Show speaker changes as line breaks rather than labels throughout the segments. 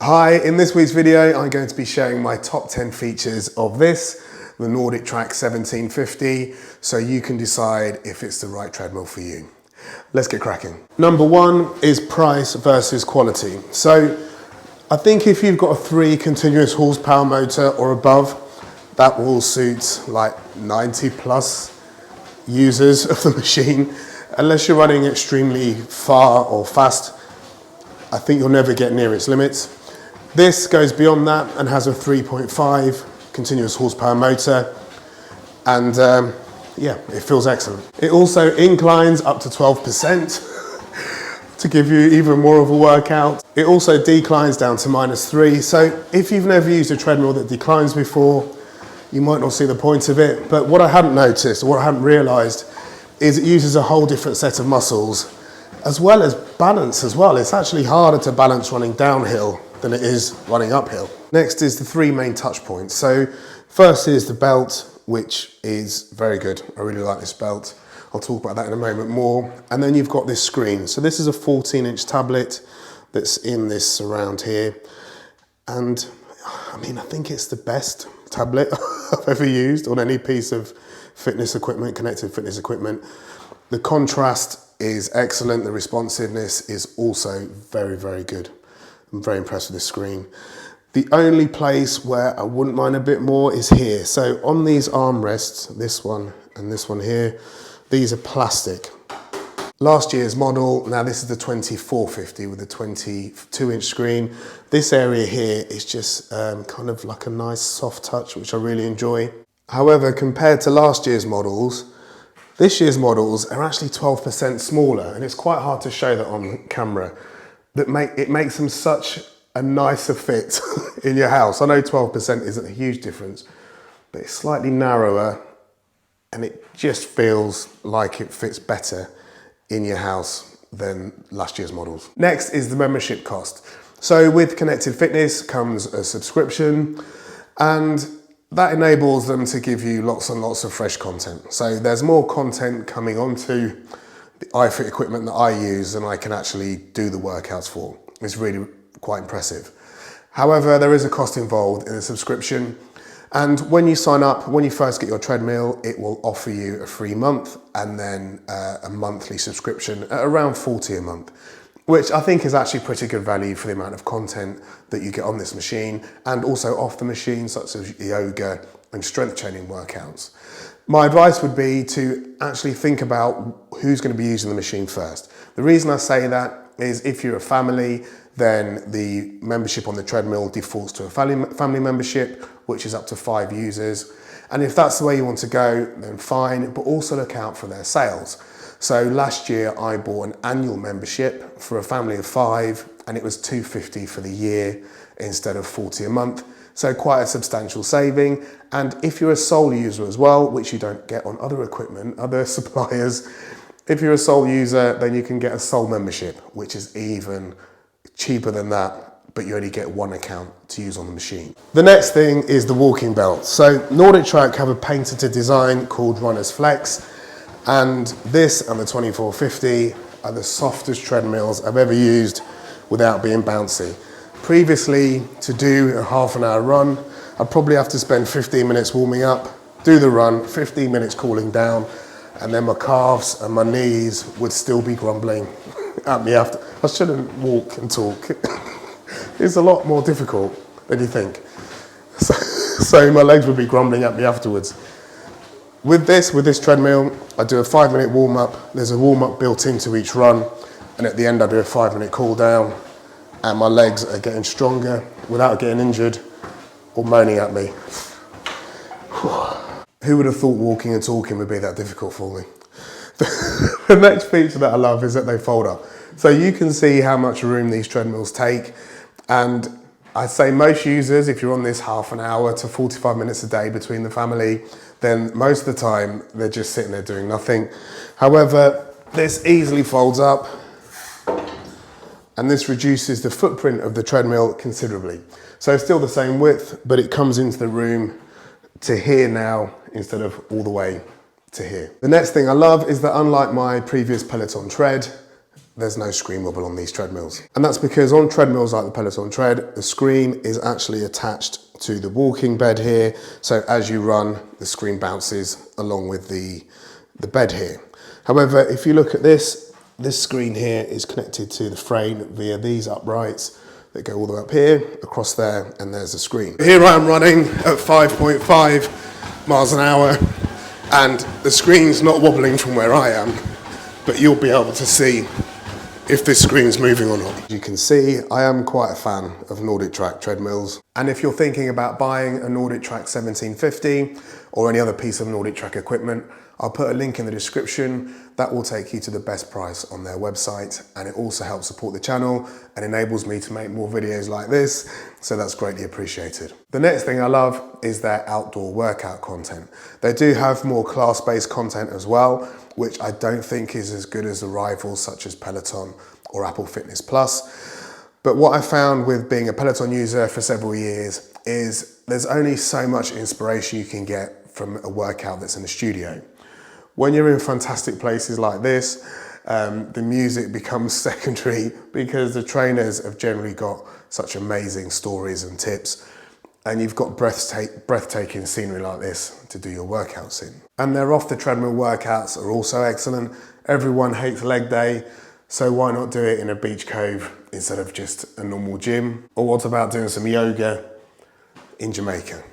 Hi, in this week's video, I'm going to be sharing my top 10 features of this, the NordicTrack 1750, so you can decide if it's the right treadmill for you. Let's get cracking. Number one is price versus quality. So I think if you've got a 3 continuous horsepower motor or above, that will suit like 90 plus users of the machine. Unless you're running extremely far or fast, I think you'll never get near its limits. This goes beyond that and has a 3.5 continuous horsepower motor, and yeah, it feels excellent. It also inclines up to 12% to give you even more of a workout. It also declines down to -3, so if you've never used a treadmill that declines before, you might not see the point of it, but what I hadn't noticed, or what I hadn't realised, is it uses a whole different set of muscles, as well as balance as well. It's actually harder to balance running downhill than it is running uphill. Next is the 3 main touch points. So first is the belt, which is very good. I really like this belt. I'll talk about that in a moment more. And then you've got this screen. So this is a 14-inch tablet that's in this surround here. And I mean, I think it's the best tablet I've ever used on any piece of fitness equipment, connected fitness equipment. The contrast is excellent. The responsiveness is also very, very good. I'm very impressed with this screen. The only place where I wouldn't mind a bit more is here. So on these armrests, this one and this one here, these are plastic. Last year's model, now this is the 2450 with a 22-inch screen. This area here is just kind of like a nice soft touch, which I really enjoy. However, compared to last year's models, this year's models are actually 12% smaller, and it's quite hard to show that on camera. It makes them such a nicer fit in your house. I know 12% isn't a huge difference, but it's slightly narrower and it just feels like it fits better in your house than last year's models. Next is the membership cost. So with Connected Fitness comes a subscription, and that enables them to give you lots and lots of fresh content. So there's more content coming onto the iFit equipment that I use than I can actually do the workouts for. It's really quite impressive. However, there is a cost involved in the subscription, and when you sign up, when you first get your treadmill, it will offer you a free month and then a monthly subscription at around 40 a month, which I think is actually pretty good value for the amount of content that you get on this machine, and also off the machine, such as yoga and strength training workouts. My advice would be to actually think about who's going to be using the machine first. The reason I say that is if you're a family, then the membership on the treadmill defaults to a family membership, which is up to 5 users. And if that's the way you want to go, then fine, but also look out for their sales. So last year I bought an annual membership for a family of 5, and it was $250 for the year instead of 40 a month. So quite a substantial saving. And if you're a sole user as well, which you don't get on other equipment, other suppliers, if you're a sole user, then you can get a sole membership, which is even cheaper than that, but you only get 1 account to use on the machine. The next thing is the walking belt. So NordicTrack have a patented design called Runner's Flex, and this and the 2450 are the softest treadmills I've ever used without being bouncy. Previously, to do a half-an-hour run, I'd probably have to spend 15 minutes warming up, do the run, 15 minutes cooling down, and then my calves and my knees would still be grumbling at me after. I shouldn't walk and talk. It's a lot more difficult than you think. So my legs would be grumbling at me afterwards. With this treadmill, I do a 5-minute warm-up. There's a warm-up built into each run, and at the end I do a 5-minute cool down, and my legs are getting stronger without getting injured or moaning at me. Who would have thought walking and talking would be that difficult for me? The next feature that I love is that they fold up. So you can see how much room these treadmills take. And I'd say most users, if you're on this half an hour to 45 minutes a day between the family, then most of the time they're just sitting there doing nothing. However, this easily folds up, and this reduces the footprint of the treadmill considerably. So it's still the same width, but it comes into the room to here now instead of all the way to here. The next thing I love is that unlike my previous Peloton tread, there's no screen wobble on these treadmills. And that's because on treadmills like the Peloton Tread, the screen is actually attached to the walking bed here. So as you run, the screen bounces along with the bed here. However, if you look at this screen here is connected to the frame via these uprights that go all the way up here, across there, and there's the screen. Here I am running at 5.5 miles an hour, and the screen's not wobbling from where I am, but you'll be able to see if this screen's moving or not. As you can see, I am quite a fan of NordicTrack treadmills. And if you're thinking about buying a NordicTrack 1750 or any other piece of NordicTrack equipment, I'll put a link in the description that will take you to the best price on their website, and it also helps support the channel and enables me to make more videos like this, so that's greatly appreciated. The next thing I love is their outdoor workout content. They do have more class-based content as well, which I don't think is as good as the rivals such as Peloton or Apple Fitness Plus. But what I found with being a Peloton user for several years is there's only so much inspiration you can get from a workout that's in the studio. When you're in fantastic places like this, the music becomes secondary because the trainers have generally got such amazing stories and tips, and you've got breathtaking scenery like this to do your workouts in. And their off the treadmill workouts are also excellent. Everyone hates leg day, so why not do it in a beach cove instead of just a normal gym? Or what about doing some yoga in Jamaica?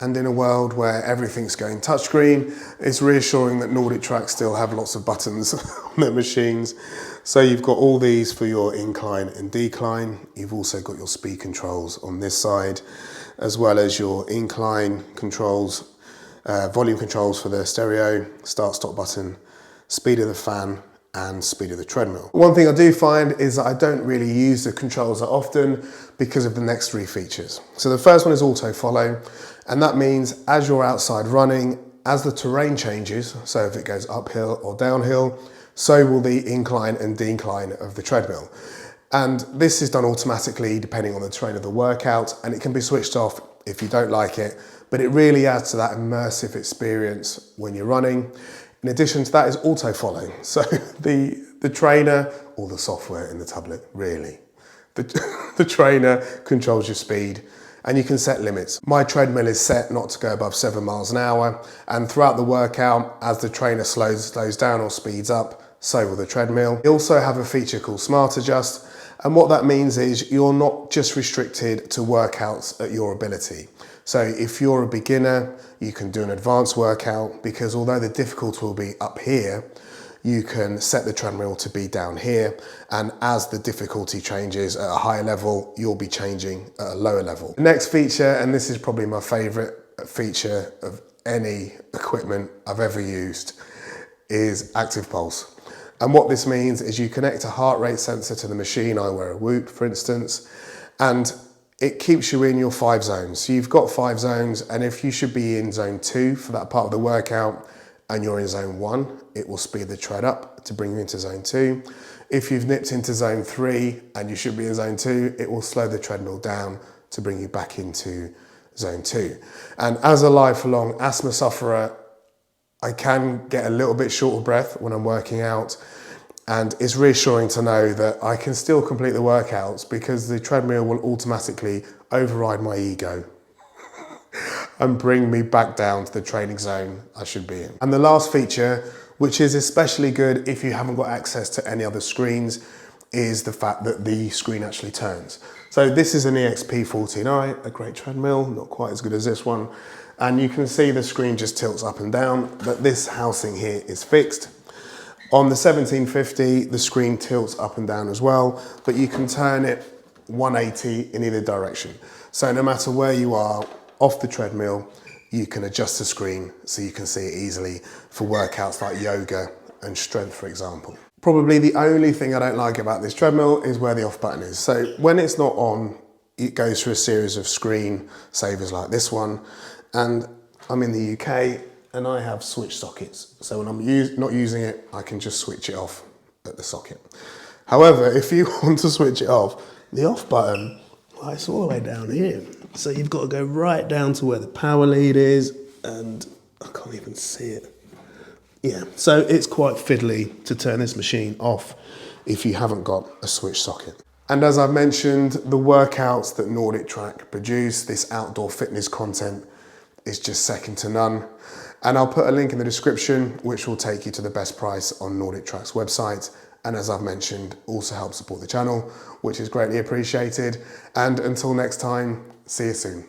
And in a world where everything's going touchscreen, it's reassuring that NordicTrack still have lots of buttons on their machines. So you've got all these for your incline and decline. You've also got your speed controls on this side, as well as your incline controls, volume controls for the stereo, start stop button, speed of the fan, and speed of the treadmill. One thing I do find is that I don't really use the controls that often because of the next three features. So the first one is auto follow, and that means as you're outside running, as the terrain changes, so if it goes uphill or downhill, so will the incline and decline of the treadmill. And this is done automatically depending on the terrain of the workout, and it can be switched off if you don't like it, but it really adds to that immersive experience when you're running. In addition to that is auto follow. So the trainer, or the software in the tablet, really. The trainer controls your speed, and you can set limits. My treadmill is set not to go above 7 miles an hour, and throughout the workout, as the trainer slows down or speeds up, so will the treadmill. We also have a feature called Smart Adjust, and what that means is you're not just restricted to workouts at your ability. So if you're a beginner, you can do an advanced workout, because although the difficulty will be up here, you can set the treadmill to be down here, and as the difficulty changes at a higher level, you'll be changing at a lower level. The next feature, and this is probably my favorite feature of any equipment I've ever used, is Active Pulse. And what this means is you connect a heart rate sensor to the machine. I wear a Whoop, for instance, and it keeps you in your 5 zones. So you've got 5 zones, and if you should be in zone 2 for that part of the workout and you're in zone 1, it will speed the tread up to bring you into zone 2. If you've nipped into zone 3 and you should be in zone 2, it will slow the treadmill down to bring you back into zone 2. And as a lifelong asthma sufferer, I can get a little bit short of breath when I'm working out, and it's reassuring to know that I can still complete the workouts because the treadmill will automatically override my ego and bring me back down to the training zone I should be in. And the last feature, which is especially good if you haven't got access to any other screens, is the fact that the screen actually turns. So this is an EXP14i, a great treadmill, not quite as good as this one. And you can see the screen just tilts up and down, but this housing here is fixed. On the 1750, the screen tilts up and down as well, but you can turn it 180 in either direction. So no matter where you are off the treadmill, you can adjust the screen so you can see it easily for workouts like yoga and strength, for example. Probably the only thing I don't like about this treadmill is where the off button is. So when it's not on, it goes through a series of screen savers like this one. And I'm in the UK and I have switch sockets. So when I'm not using it, I can just switch it off at the socket. However, if you want to switch it off, the off button, well, it's all the way down here. So you've got to go right down to where the power lead is, and I can't even see it. Yeah, so it's quite fiddly to turn this machine off. if you haven't got a switch socket. And as I've mentioned, the workouts that NordicTrack produce, this outdoor fitness content, is just second to none. And I'll put a link in the description which will take you to the best price on NordicTrack's website. And as I've mentioned, also help support the channel, which is greatly appreciated. And until next time, see you soon.